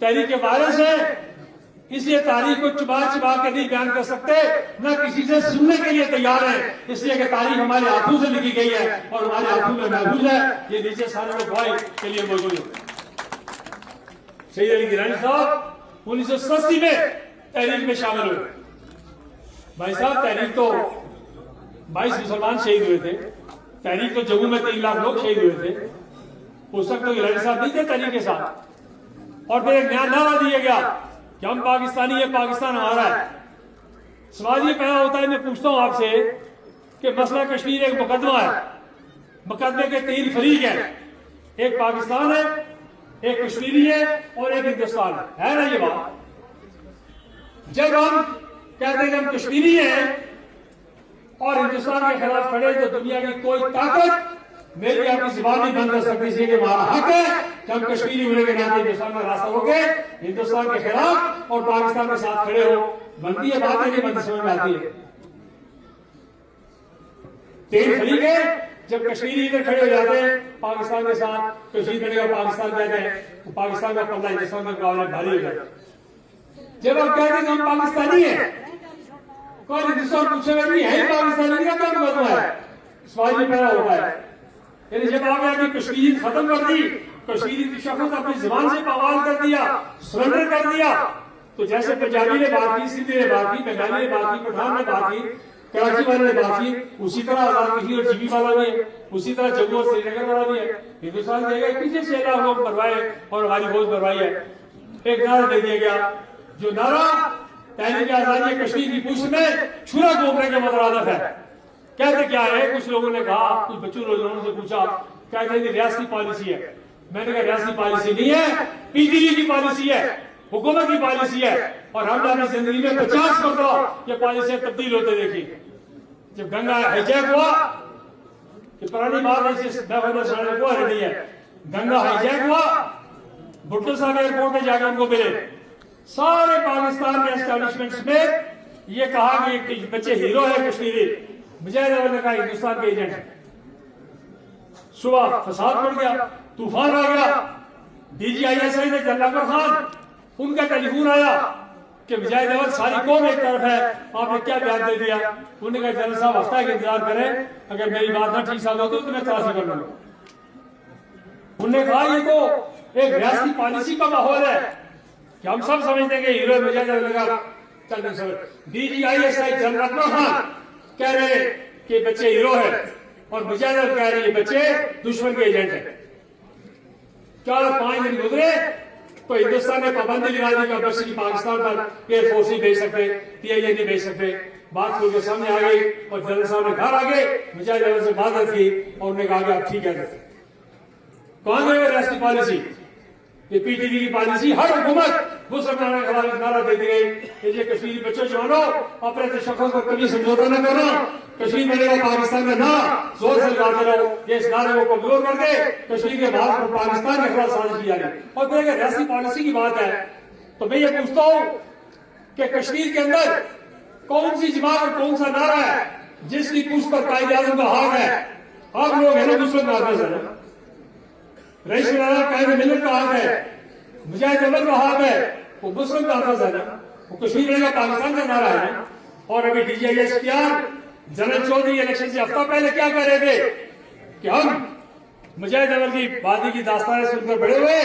تحریک وائرس ہے، اس لیے تاریخ کو چبا چبا کے نہیں بیان کر سکتے، نہ کسی سے سننے کے لیے تیار ہیں، اس لیے کہ تاریخ ہمارے ہاتھوں سے لکھی گئی ہے اور ہمارے ہاتھوں میں محفوظ ہے۔ یہ نیچے سارے لوگ گواہی کے لیے موجود ہیں۔ سید علی گیلانی صاحب 1987 میں تحریک میں شامل ہوئے۔ بھائی صاحب تحریک تو 22 مسلمان شہید ہوئے تھے، تحریک تو جموں میں 3 لاکھ لوگ شہید ہوئے تھے، اس وقت تو گیلانی صاحب نہیں تھے تحریک کے ساتھ۔ اور پھر ایک نیا نعرہ دیا گیا کہ ہم پاکستانی ہیں، پاکستان ہمارا ہے۔ سوال یہ پیدا ہوتا ہے، میں پوچھتا ہوں آپ سے کہ مسئلہ کشمیر ایک مقدمہ ہے، مقدمے کے 3 فریق ہیں، ایک پاکستان ہے، ایک کشمیری ہے اور ایک ہندوستان ہے نا یہ بات؟ جب ہم کہتے ہیں کہ ہم کشمیری ہیں اور ہندوستان کے خلاف کھڑے تو دنیا کی کوئی طاقت میری آپ کی زبان نہیں بند کر سکتی، اس لیے کہ ہمارا حق ہے کہ ہم کشمیری ہونے کے ناطے ہندوستان کا راستہ روکے، ہندوستان کے خلاف اور پاکستان کے ساتھ کھڑے ہو۔ بنتی ہے بات ہے، نہیں بنتی سمجھ میں آتی ہے۔ 3 فریق ہے، جب کشمیری ادھر کھڑے ہو جاتے ہیں پاکستان کے ساتھ، کشمیر بنے گا پاکستان کہتے ہیں، تو پاکستان کا پلہ ہندوستان کا مقابلہ بھاری ہو جاتا ہے۔ جب آپ کہتے ہیں کہ ہم پاکستانی ہیں، کوئی ہندوستان پوچھے گا نہیں ہے پاکستانی کا کیا مطلب ہے؟ سوال یہ پیدا ہوتا ہے۔ یعنی جب آپ نے کشمیر ختم کر دی، کشمیری کی شخص اپنی زبان سے پامال کر دیا، سرنڈر کر دیا، تو جیسے پنجابی نے بات کی، سندھی نے بات کی، بنگالی نے بات کی، پٹھان نے بات کی، کراچی والے نے بات کی، اسی طرح آزاد کشمیر اور جی بی والا بھی ہے، اسی طرح جموں اور سری نگر والا بھی ہے۔ ہندوستان کہے گا کسی 6 لاکھ لوگ مروائے اور ہماری فوج مروائی ہے۔ ایک نعرہ دے دیا گیا، جو نعرہ تحریک آزادی کشمیر کی پوچھ میں چھرا گھومنے کے مترادف ہے۔ کہتے کیا ہے؟ کچھ لوگوں نے کہا، کچھ بچوں نوجوانوں سے پوچھا، کہتے ہیں ریاستی پالیسی ہے۔ میں نے کہا ریاستی پالیسی نہیں ہے، پی ٹی وی کی پالیسی ہے، حکومت کی پالیسی ہے، اور ہم نے اپنی زندگی میں 50 مرتبہ یہ پالیسیاں تبدیل ہوتے دیکھی۔ جب گنگا ہائیجیک ہوا، کہ پرانی بات ایسی کوئی نہیں ہے، گنگا ہائیجیک ہوا، بھٹو صاحب ایئرپورٹ میں جا کے ان کو ملے، سارے پاکستان کے اسٹیبلشمنٹس میں یہ کہا کہ یہ بچے ہیرو ہے کشمیری، مجاہد اول نے کہا ہندوستان کے ایجنٹ ہے۔ صبح فساد پڑ گیا، طوفان آ گیا، ڈی جی آئی ایس آئی نے جنرل اکبر خان، ان کا ٹیلی فون آیا کہ مجاہد اول ساری قوم ایک طرف ہے، آپ نے کیا بیان دے دیا؟ انہوں نے کہا جنرل صاحب ہفتہ کا انتظار کریں، اگر میری بات نہ ٹھیک ثابت ہوتی تو میں تلاشی کر لوں گا۔ انہوں نے کہا یہ تو ایک ریاستی پالیسی کا ماحول ہے کہ ہم سب سمجھتے ہیں کہ ہیرو مجاہد اول لگا چل نہیں سمجھ۔ D G I S I general Akbar Khan کہہ رہے کہ بچے ہیرو ہے اور مجاہد اول کہہ رہے یہ بچے دشمن کے ایجنٹ ہیں۔ 4-5 دن گزرے تو ہندوستان نے پابندی لگا دی کہ بشری پاکستان پر ایئر فورس نہیں بھیج سکتے، پی آئی اے نہیں بھیج سکتے۔ بات کھول کے سامنے آ گئی اور جنرل صاحب نے گھر آگے مجاہد اول سے معذرت کی اور انہوں نے کہا کہ آپ ٹھیک ہے۔ کون ہے ریاستی پالیسی؟ یہ پی ٹی وی کی پالیسی، ہر حکومت مسلمانوں کے خلاف نعرہ دیتی گئی کہ یہ کشمیری بچوں جوانوں اپنے تشخص کو کبھی سمجھوتا نہ کرنا، کشمیر بنے گا پاکستان کا نعرہ زور سے لگاتے رہو، یہ اس نعرے کو کمزور کر کے کشمیر کے بعد پاکستان کے خلاف سازش کی جا رہی ہے۔ اور پھر اگر ریاستی پالیسی کی بات ہے تو میں یہ پوچھتا ہوں کہ کشمیر کے اندر کون سی جماعت اور کون سا نعرہ ہے جس کی پوچھ پر قائد اعظم کا ہاتھ ہے؟ آپ لوگ ہیں نا مسلم نافذ ہے، رئیس الوزراء قائد ملت کا ہاتھ ہے، مجاہد اول کا ہاتھ ہے، وہ مسلم نافذ ہے نا، وہ کشمیر میں پاکستان کا نعرہ ہے۔ اور ابھی ڈی جی آئی ایس اختیار جنرل چودھری الیکشن سے ہفتہ پہلے کیا کہہ رہے تھے کہ ہم مجاہد اول کی وادی کی داستانیں سن کر بڑے ہوئے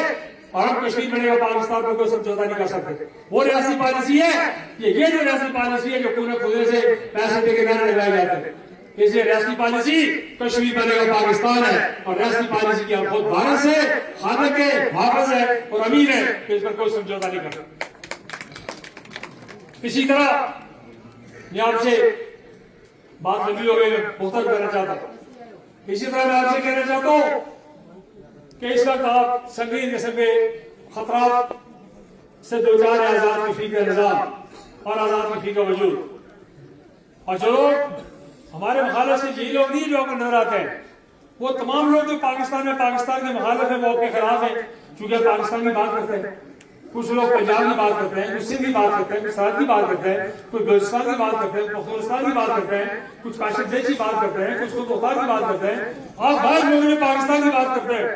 اور ہم کشمیر بنے گا پاکستان کو کوئی سمجھوتا نہیں کر سکتے۔ وہ ریاستی پالیسی ہے، یہ جو ریاستی پالیسی ہے جو پورے خدے سے پیسے دے کے نعرے لگائے جاتے ہیں، اس لیے ریاستی پالیسی کشمیر بنے گا پاکستان ہے، اور ریاستی پالیسی کی ہم خود وارث ہے، خالق ہے، محافظ ہے اور امیر ہے کہ اس پر کوئی سمجھوتا نہیں کرتا۔ اسی طرح میں آپ سے بات لمبی ہو گئی، میں مختصر کرنا چاہتا ہوں۔ اسی طرح میں آپ سے کہنا چاہتا ہوں کہ اس وقت آپ سنگین قسم کے خطرات سے دوچار ہے آزاد کشمیر کا نظام اور آزاد کشمیر کا وجود، اور جو لوگ ہمارے مخالف سے یہی لوگ نہیں جو آپ کو نظر آتے ہیں، وہ تمام لوگ جو پاکستان میں پاکستان کے مخالف ہیں وہ آپ کے خلاف ہیں، چونکہ پاکستان کی بات کرتے ہیں۔ کچھ لوگ پنجاب کی بات کرتے ہیں، کچھ سندھ کی بات کرتے ہیں، کچھ سرحد کی بات کرتے ہیں، کچھ بلوچستان کی بات کرتے ہیں، کچھ پختونستان کی بات کرتے ہیں، کچھ کاشف دیش کی بات کرتے ہیں، کچھ خود مختار کی بات کرتے ہیں۔ آپ بعض لوگوں نے پاکستان کی بات کرتے ہیں،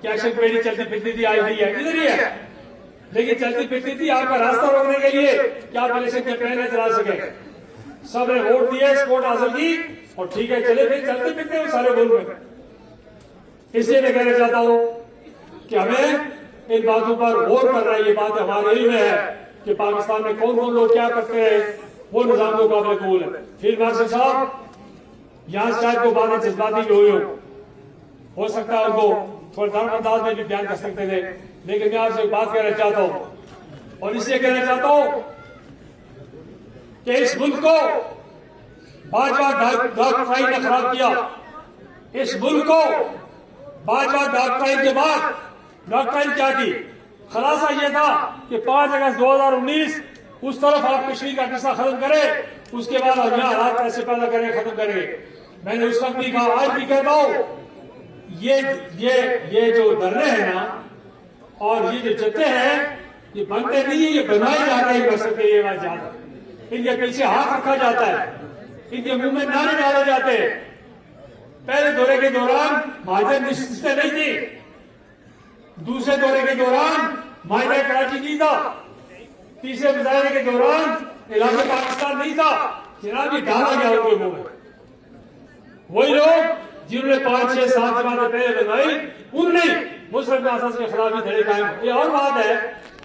کہ ایکشن کمیٹی چلتی پھرتی تھی آئی نہیں ہے، ادھر ہی ہے، لیکن چلتی پھرتی تھی آپ کا راستہ روکنے کے لیے کہ آپ الیکشن کیمپین میں چلا سکیں. سب نے ووٹ دیے، سپورٹ حاصل کی اور ٹھیک ہے چلے پھر چلتے پھرتے ہیں سارے ملک میں. اس لیے میں کہنا چاہتا ہوں کہ ہمیں ان باتوں پر غور کرنا ہے. یہ بات ہمارے علم میں ہے کہ پاکستان میں کون کون لوگ کیا کرتے ہیں، وہ نظام کو قابل قبول ہے. فیلڈ مارشل صاحب یہاں شاید کو باتیں جذباتی ہوئی ہو سکتا ہے ان کو تھوڑا نرم انداز میں بھی بیان کر سکتے تھے، لیکن میں آپ سے ایک بات کہنا چاہتا ہوں اور اس لیے کہنا چاہتا ہوں کہ اس ملک کو باجوہ ڈاکٹرائن نے خراب کیا. اس ملک کو باجوہ ڈاکٹرائن کے بعد ڈاکٹرائن کیا کی؟ خلاصہ یہ تھا کہ 5 اگست 2019 اس طرف آپ کشمیر کا قصہ ختم کریں، اس کے بعد ہم یہاں حالات ایسے پیدا کریں ختم کریں. میں نے اس وقت بھی کہا، آج بھی کہتا ہوں، یہ جو دھرنے ہیں نا اور یہ جو جتے ہیں یہ بنتے نہیں ہیں، یہ بنائے جا رہے ہیں. کر سکتے یہ بات جاتا ہے، ان کے پیچھے ہاتھ رکھا جاتا ہے، ان کے منہ میں نعرے ڈالے جاتے ہیں. پہلے دورے کے دوران مہاجر نشستیں نہیں تھی، دوسرے دورے کے دوران معاہدہ کراچی نہیں تھا، تیسرے مظاہرے کے دوران علاقہ پاکستان نہیں تھا. جناب یہ ڈالا گیا ان کے منہ میں. وہی لوگ جنہوں نے 5 6 7 سال پہلے بنائی انہوں نے مسلم اساس کے خلاف بھی دھڑے قائم. یہ اور بات ہے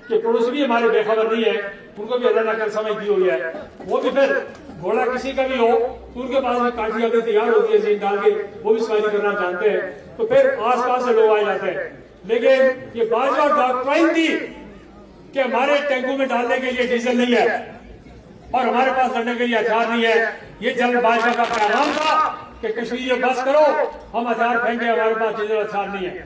کہ پڑوسی بھی ہمارے بے خبر نہیں ہے، ان کو بھی اللہ نے کل سمجھ دی ہوئی ہے. وہ بھی پھر گھوڑا کسی کا بھی ہو تو ان کے پاس بھی کاٹی ابھی تیار ہوتی ہے زین ڈال کے، وہ بھی سواری کرنا چاہتے ہیں تو پھر آس پاس سے لوگ آ جاتے ہیں. لیکن یہ باجوہ ڈاکٹرائن تھی کہ ہمارے ٹینکوں میں ڈالنے کے لیے ڈیزل نہیں ہے اور ہمارے پاس لڑنے کے لیے ہتھیار نہیں ہے. یہ جنگ بادشاہ کا پیغام تھا کہ کشمیر بس کرو، ہم ہتھیار پھینکے، ہمارے پاس ڈیزل ہتھیار نہیں ہے.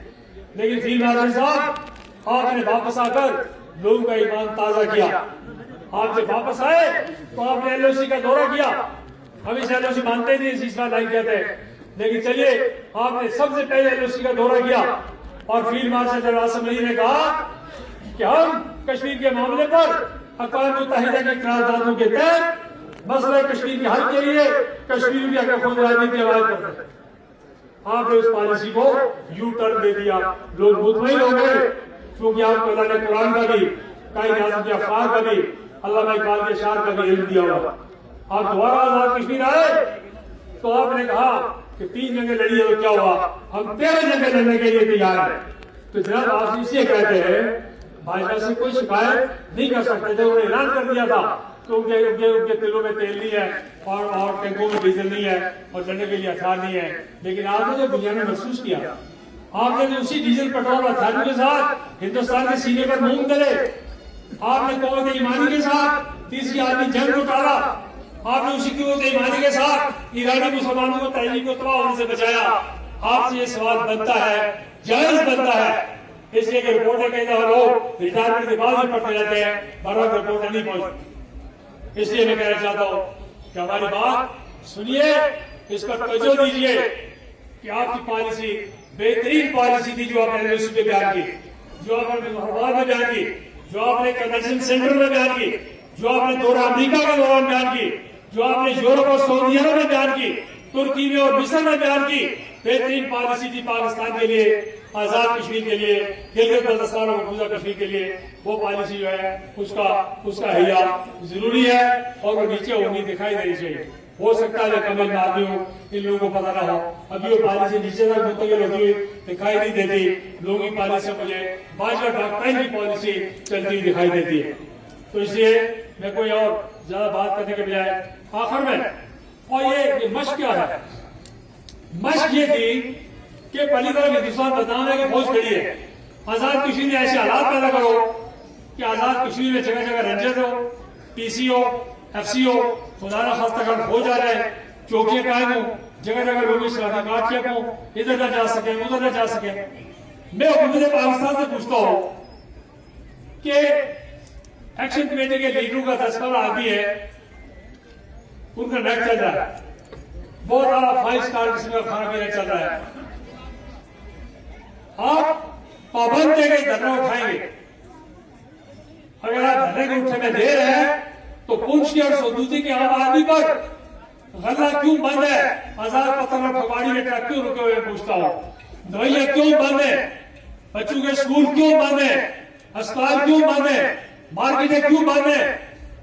لیکن فیلڈ مارشل صاحب آپ نے واپس آ کر لوگوں کا ایمان تازہ کیا. آپ جب واپس آئے تو آپ نے ایل او سی کا دورہ کیا. ہم اس ایل او سی مانتے نہیں، سیزفائر نہیں کہتے، لیکن چلیے آپ نے سب سے پہلے ایل او سی کا دورہ کیا اور فیلڈ مارشل جنرل عاصم علی نے کہا کہ ہم کشمیر کے معاملے پر اقوام متحدہ کے قراردادوں کے تحت مسئلہ کشمیر کے حل کے لیے کشمیر کی حق خود ارادی کی حمایت کرتے ہیں. آپ نے اس پالیسی کو یو ٹرن دے دیا. لوگ مطمئن ہو گئے کیونکہ آپ کو اللہ نے قرآن کا بھی، قائد اعظم کے افکار کا بھی، علامہ اقبال کے اشعار کا بھی علم دیا ہوا. آپ دوبارہ آزاد کشمیر آئے تو آپ نے کہا کہ 3 جنگیں لڑی ہے تو کیا ہوا، ہم 13 جنگیں لڑنے کے لیے تیار ہیں. تو جناب آپ اس لیے کہتے ہیں بھائی سے کوئی شکایت نہیں کر سکتے تھے. انہوں نے اعلان کر دیا تھا کہ ان کے دلوں میں تیل نہیں ہے اور ٹینکوں میں ڈیزل نہیں ہے اور لڑنے کے لیے ہتھیار نہیں ہے. لیکن آپ نے جو دنیا نے محسوس کیا، آپ نے جو اسی ڈیزل پیٹرول اور ہتھیاروں کے ساتھ ہندوستان کے سینے پر مونگ ڈلے، آپ نے قوت ایمانی کے ساتھ تیسری عالمی جنگ کو ٹالا، آپ نے اسی قوت ایمانی کے ساتھ ایرانی مسلمانوں کو تحریک کو تباہ ہونے سے بچایا. آپ سے یہ سوال بنتا ہے، جائز بنتا ہے، اس لیے کہ رپورٹیں کہتے ہیں لوگ ریٹائرمنٹ کے بعد بھی پڑھتے رہتے ہیں، بر وقت رپورٹیں نہیں پہنچتی. اس لیے میں کہنا چاہتا ہوں کہ ہماری بات سنیے، اس پر توجہ دیجیے کہ آپ کی پالیسی بہترین پالیسی تھی جو آپ نے ایل او سی پہ بیان کی، جو آپ نے مہربان میں بیان کی، جو آپ نے کنونشن سینٹر میں بیان کی، جو آپ نے دورہ امریکہ کے دوران بیان کی، جو آپ نے یورپ اور سعودی عرب میں بیان کی، ترکی میں اور مصر میں بیان کی. بہترین پالیسی تھی پاکستان کے لیے، آزاد کشمیر کے لیے، گلگت بلتستان اور مقبوضہ کشمیر کے لیے. وہ پالیسی جو ہے اس کا حیہ ضروری ہے اور وہ نیچے ہونی دکھائی دینی چاہیے. ہو سکتا ہے کمل میں آدمی ہو، ان لوگوں کو پتہ نہ ہو. ابھی وہ پالیسی نیچے تک منتقل ہوتی ہوئی دکھائی نہیں دیتی. لوگوں کی پالیسی مجھے باجوہ ڈاکٹرائن کی پالیسی چلتی ہوئی دکھائی دیتی ہے. تو اس لیے میں کوئی اور زیادہ بات کرنے کے بجائے آخر میں، اور یہ مشق کیا ہے؟ مشق یہ تھی کہ پہلی طرف ہندوستان بدنام ہے کہ فوج کھڑی ہے. آزاد کشمیر میں ایسے حالات پیدا کرو کہ آزاد کشمیر میں جگہ جگہ رینجر ہو، پی سی ہو، ایف سی ہو، خدا نہ خواستہ اگر فوج آ رہے، چوکیاں قائم ہو، جگہ جگہ لوگ اسلامی کاٹیاں ہو، ادھر نہ جا سکیں ادھر نہ جا سکیں. میں حکومت پاکستان سے پوچھتا ہوں کہ ایکشن کمیٹی کے لیڈروں کا 10 آدمی ہے، ان کا نیٹ چل رہا ہے، بہت بڑا 5 اسٹار قسم کا کھانا پینا چل رہا ہے. آپ پابند جگہ دھرنا اٹھائیں گے. اگر آپ دھرنے کو اٹھنے میں دے رہے ہیں تو پونچھ کی اور سودوتی کے عام آدمی پر غلہ کیوں بند ہے؟ آزاد پتھر اور پھگواڑی میں ٹرک کیوں رکے ہوئے پوچھتا ہوں. دوائیاں کیوں بند ہیں, بچوں کے اسکول کیوں بند ہیں, اسپتال کیوں بند ہیں, مارکیٹیں کیوں بند ہیں.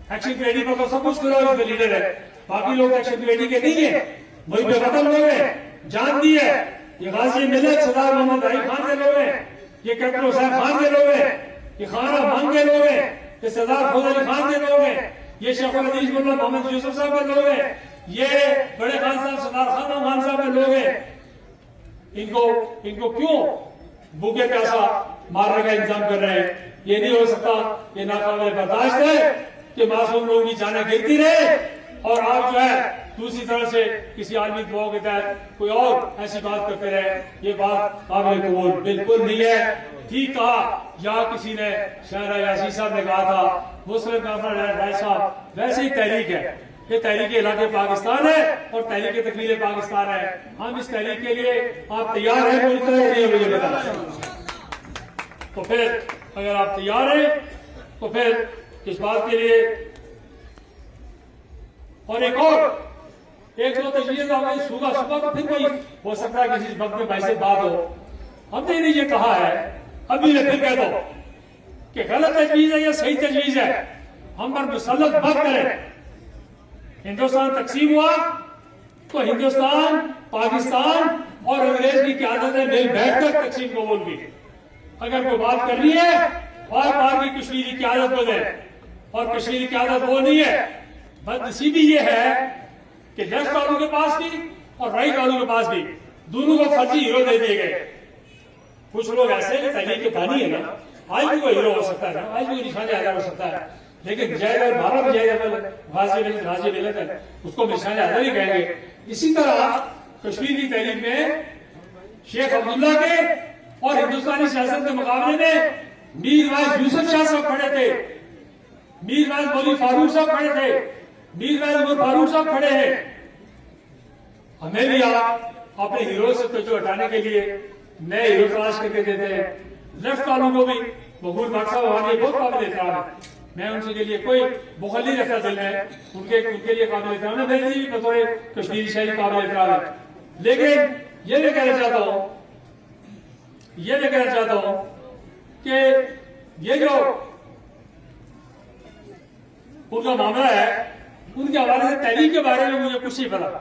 ایکشن کمیٹی پر تو سب کچھ کرو کے لیڈر ہے, باقی لوگ ایکشن کمیٹی کے نہیں ہیں. وہی پہ وطن لوگ ہیں, جان دی ہے. یہ غازی ملت سردار محمد رحیم خان کے لوگ ہیں, یہ کیپٹن حسین خان کے لوگ ہیں, یہ خانہ مان کے لوگ ہیں, یہ سردار فوز علی خان کے لوگ ہیں, یہ شیخ الحدیث مولانا محمد یوسف صاحب کے لوگ ہیں, یہ بڑے خان صاحب سردار خان خان صاحب کے لوگ ہیں. ان کو کیوں بھوکے پیاسا مارنے کا انتظام کر رہے ہیں؟ یہ نہیں ہو سکتا, یہ ناقابل برداشت ہے کہ معصوم لوگوں کی جانیں گرتی رہے اور آپ جو ہے دوسری طرح سے کسی عالمی دباؤ کے تحت کوئی اور ایسی بات کرتے رہے. یہ بات قابل قبول بالکل نہیں ہے. ٹھیک کہا یا کسی نے شاعر یاسین صاحب نے کہا تھا, مسلم کانفرنس رائے صاحب, ویسے ہی تحریک ہے. یہ تحریک علاقے پاکستان ہے اور تحریک تکمیل پاکستان ہے. ہم اس تحریک کے لیے آپ تیار ہیں بولتے ہیں مجھے بتانا. تو پھر اگر آپ تیار ہیں تو پھر اس بات کے لیے اور ایک دو تجویز صبح تو پھر کوئی ہو سکتا ہے کسی وقت میں ویسے بات ہو. ہم نے یہ کہا ہے, ابھی میں پھر کہہ دو کہ غلط تجویز ہے یا صحیح تجویز ہے, ہم پر مسلط مت کریں. ہندوستان تقسیم ہوا تو ہندوستان, پاکستان اور انگریز کی قیادت نے مل بیٹھ کر تقسیم قبول کی. اگر کوئی بات کرنی ہے بار کی کشمیری قیادت کو دے, اور کشمیری قیادت وہ نہیں ہے. بدنصیبی یہ ہے کہ لیفٹ والوں کے پاس بھی اور رائٹ والوں کے پاس بھی دونوں کو فرضی ہیرو دے دیے گئے. کچھ لوگ ایسے ہیں تحریک کے بانی ہے نا, آج بھی کوئی ہیرو ہو سکتا ہے نا, آج بھی نشان حیدر ہو سکتا ہے, لیکن جائے بارہ بھی غازی ملت ہے, اس کو نشان حیدر ہی کہیں گے. اسی طرح کشمیر کی تحریک میں شیخ عبداللہ کے اور ہندوستانی سیاست کے مقابلے میں میر وائز یوسف شاہ صاحب کھڑے تھے, میر وائز مولوی فاروق صاحب کھڑے تھے, میر وائز عمر فاروق صاحب کھڑے ہیں. ہمیں بھی آپ اپنے ہیرو سے توجہ ہٹانے کے لیے نئے ہیرو تلاش کر کے دیتے ہیں. لیفٹ والوں کو بھی مقبول بٹ صاحب ہمارے بہت قابل احترام ہے, میں ان کے لیے کوئی بخل نہیں رکھتا دل میں, ان کے لیے قابل احترام ہے, میرے لیے بھی بطور کشمیری شہری قابل احترام ہے. لیکن یہ میں کہنا چاہتا ہوں کہ یہ جو ان کا معاملہ ہے, ان کے حوالے سے تحریک کے بارے میں مجھے کچھ نہیں پتا.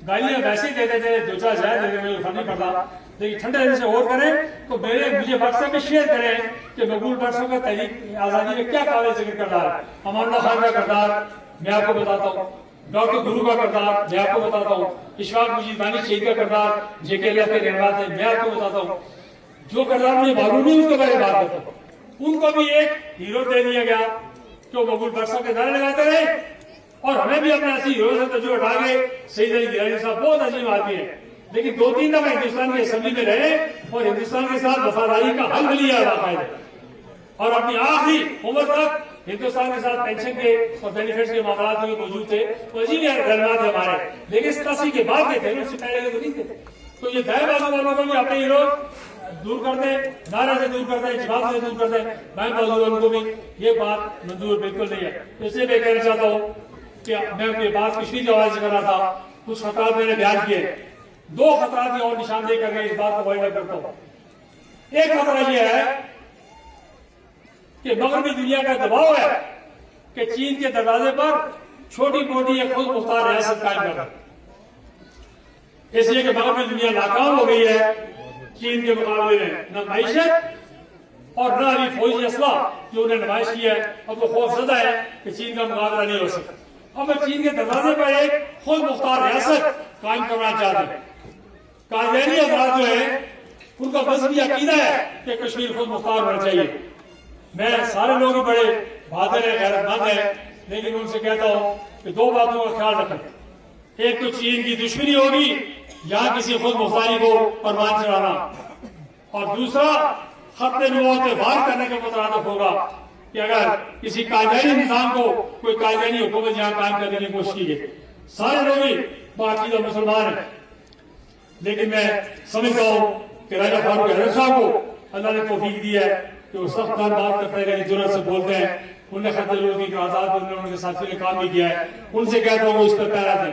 گالیاں ویسے ہی دیتے تھے, دو چار جائے دیتے مجھے فرق نہیں پڑتا, لیکن ٹھنڈے دل سے غور کریں تو مجھے واٹس ایپ میں شیئر کریں کہ مقبول بٹ صاحب کا تحریک آزادی میں کیا قابل ذکر کردار ہے. امان اللہ خان کا کردار میں آپ کو بتاتا ہوں, ڈاکٹر گرو کا کردار میں آپ کو بتاتا ہوں, اشفاق مجید بانی شہید کا کردار جے کے اللہ کے رحمات ہے میں آپ کو بتاتا ہوں. جو کردار مجھے معلوم نہیں اس کے بارے میں بات کرتا ہوں. ان کو بھی ایک ہیرو دے دیا گیا کہ وہ مقبول بٹ صاحب کے نعرے لگاتے رہے, اور ہمیں بھی اپنے ایسی ہیرو سے تجربہ اٹھا کے سید علی گیلانی صاحب بہت عظیم آدمی ہے, لیکن 2-3 دفعہ ہندوستان کی اسمبلی میں رہے اور ہندوستان کے ساتھ وفاداری کا حل لیا باقاعدہ, اور اپنی آخری عمر تک ہندوستان کے ساتھ پینشن کے اور بینیفٹس کے معاملات میں موجود تھے. تو عجیب رحمات ہے ہمارے, لیکن 87 کے بعد کے تھے, اس سے پہلے کے تو نہیں تھے. تو یہ دائیں بازو والوں کو بھی اپنے ہیرو دور کر دیں, نعرے سے دور کر دیں, جواب سے دور کر دیں. بائیں بازو والوں کو بھی یہ بات منظور بالکل نہیں ہے. اس لیے میں کہنا چاہتا ہوں کہ میں اپنی بات کشمیر کے حوالے سے کر رہا تھا, کچھ خطرات میں نے بیان کیے, 2 خطرات اور نشاندہی کر کے اس بات کو وائڈ کرتا ہوں. ایک خطرہ یہ ہے کہ مغربی دنیا کا دباؤ ہے کہ چین کے دروازے پر چھوٹی موٹی ایک خود مختار ریاست قائم کر رہا ہے, اس لیے کہ مغربی دنیا ناکام ہو گئی ہے چین کے مقابلے میں, نہ معیشت اور نہ ابھی فوجی اسلحہ جو انہیں نمائش کی ہے. اب وہ خوف زدہ ہے کہ چین کا مقابلہ نہیں ہو سکتا. اب چین کے دروازے پر ایک خود مختار ریاست قائم کرنا چاہتے ہیں. قادیانی حضرات جو ہیں ان کا مذہبی عقیدہ ہے کہ کشمیر خود مختار ہونا چاہیے. میں سارے لوگ بڑے بہادر ہیں, غیرت مند ہیں, لیکن ان سے کہتا ہوں کہ 2 باتوں کا خیال رکھیں. ایک تو چین کی دشمنی ہوگی یا کسی خود مختاری کو پروان چڑھانا, اور دوسرا خط نبوت وار کرنے کا مترادف ہوگا کہ اگر کسی قائدانی نظام کو کوئی قائدانی حکومت یہاں قائم کرنے کی کوشش کی گئی. سارے لوگ ہی باقاعدہ مسلمان ہیں, لیکن میں سمجھتا ہوں کہ راجہ فاروق احمد صاحب کو اللہ نے توفیق دی ہے کہ وہ سخت کار بات کرتے ہیں, جرأت سے بولتے ہیں. انہوں نے خط نبوت کی آزاد انہوں نے ساتھی نے کام بھی کیا ہے. ان سے کہتا ہوں وہ اس پر پیرا دیں.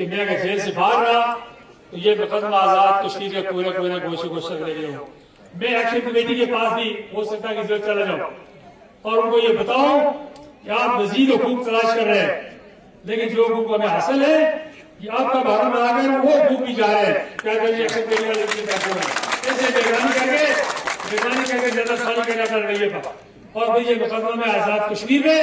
کہ میں اگر جیل سے باہر رہا تو یہ مقدمہ آزاد کشمیر کا کوئی نہ کوئی نہ گوشے گوشت لے گئے ہوں. میں ایکشن کمیٹی کے پاس بھی ہو سکتا ہے کہ ضرورت چلا جاؤں اور ان کو یہ بتاؤں کہ آپ مزید حقوق تلاش کر رہے ہیں، لیکن جو حقوق ہمیں حاصل ہے یہ آپ کا بہانہ بنا کر وہ حقوق بھی جا رہے ہیں. کیا کہ یہ ایکشن کمیٹی والے کے پیسے ہیں ایسے نگرانی کر کے جنرل خالی کرنا کر رہی ہے. اور پھر یہ مقدمہ میں آزاد کشمیر میں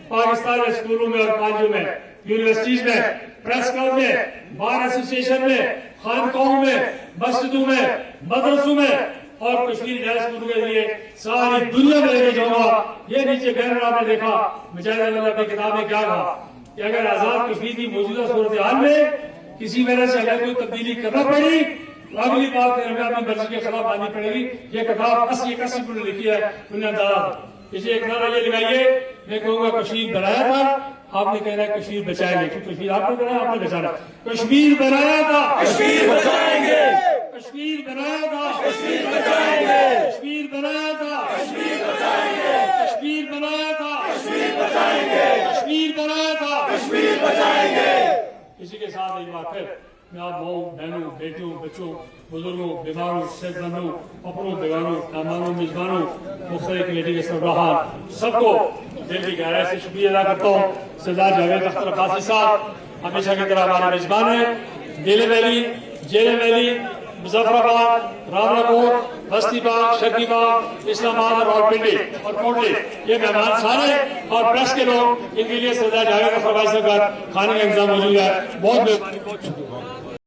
پاکستان کے اسکولوں میں اور کالجوں میں، یونیورسٹیز میں، پریس کلب میں، بار ایسوسیشن میں، خانقاہوں میں، مسجدوں میں، مدرسوں میں اور کشمیر ڈائسپورا کے لیے ساری دنیا میں لے کے جاؤں گا. یہ نیچے بینر آپ نے دیکھا، مجاہد اللہ اپنی کتاب میں کیا کہا کہ اگر آزاد کشمیر کی موجودہ صورتحال میں کسی وجہ سے اگر کوئی تبدیلی کرنا پڑی تو اگلی بات پھر ہمیں اپنی مرضی کے خلاف ماننی پڑے گی. یہ کتاب 80 میں لکھی ہے انہوں نے اندازہ. اسے ایک نعرہ یہ لگائیے، میں کہوں گا کشمیر بنایا تھا، آپ نے کہنا ہے کشمیر بچائیں گے. کشمیر آپ نے بنایا، آپ نے بچانا. کشمیر بنایا تھا، کشمیر بچائیں گے. کشمیر بنایا تھا، کشمیر بچائیں گے. کشمیر بنایا تھا، کشمیر بچائیں گے. کشمیر بنایا تھا، کشمیر بچائیں گے. کشمیر بنایا تھا، کشمیر بچائیں گے. اسی کے ساتھ ایک بار پھر میں آپ ماؤں، بہنوں، بیٹیوں، بچوں، بزرگوں، بیماروں، صحت مندوں، اپنوں، بیگانوں، مہمانوں، میزبانوں، مختلف کمیٹی کے سربراہان سب کو دل کی گہرائی سے شکریہ ادا کرتا ہوں. سردار جاوید اختر عباسی صاحب ہمیشہ کی طرح ہمارے میزبان ہیں. ڈیلے ویلی، جیلے ویلی، مظفر آباد، راولہ کوٹ، بستی باغ، شرقی باغ، اسلام آباد، راولپنڈی اور کوٹلی، یہ مہمان سارے اور پریس کے لوگ، ان کے لیے سردار جاوید اختر عباسی صاحب کا کھانے کا انتظام موجود ہے. بہت شکریہ.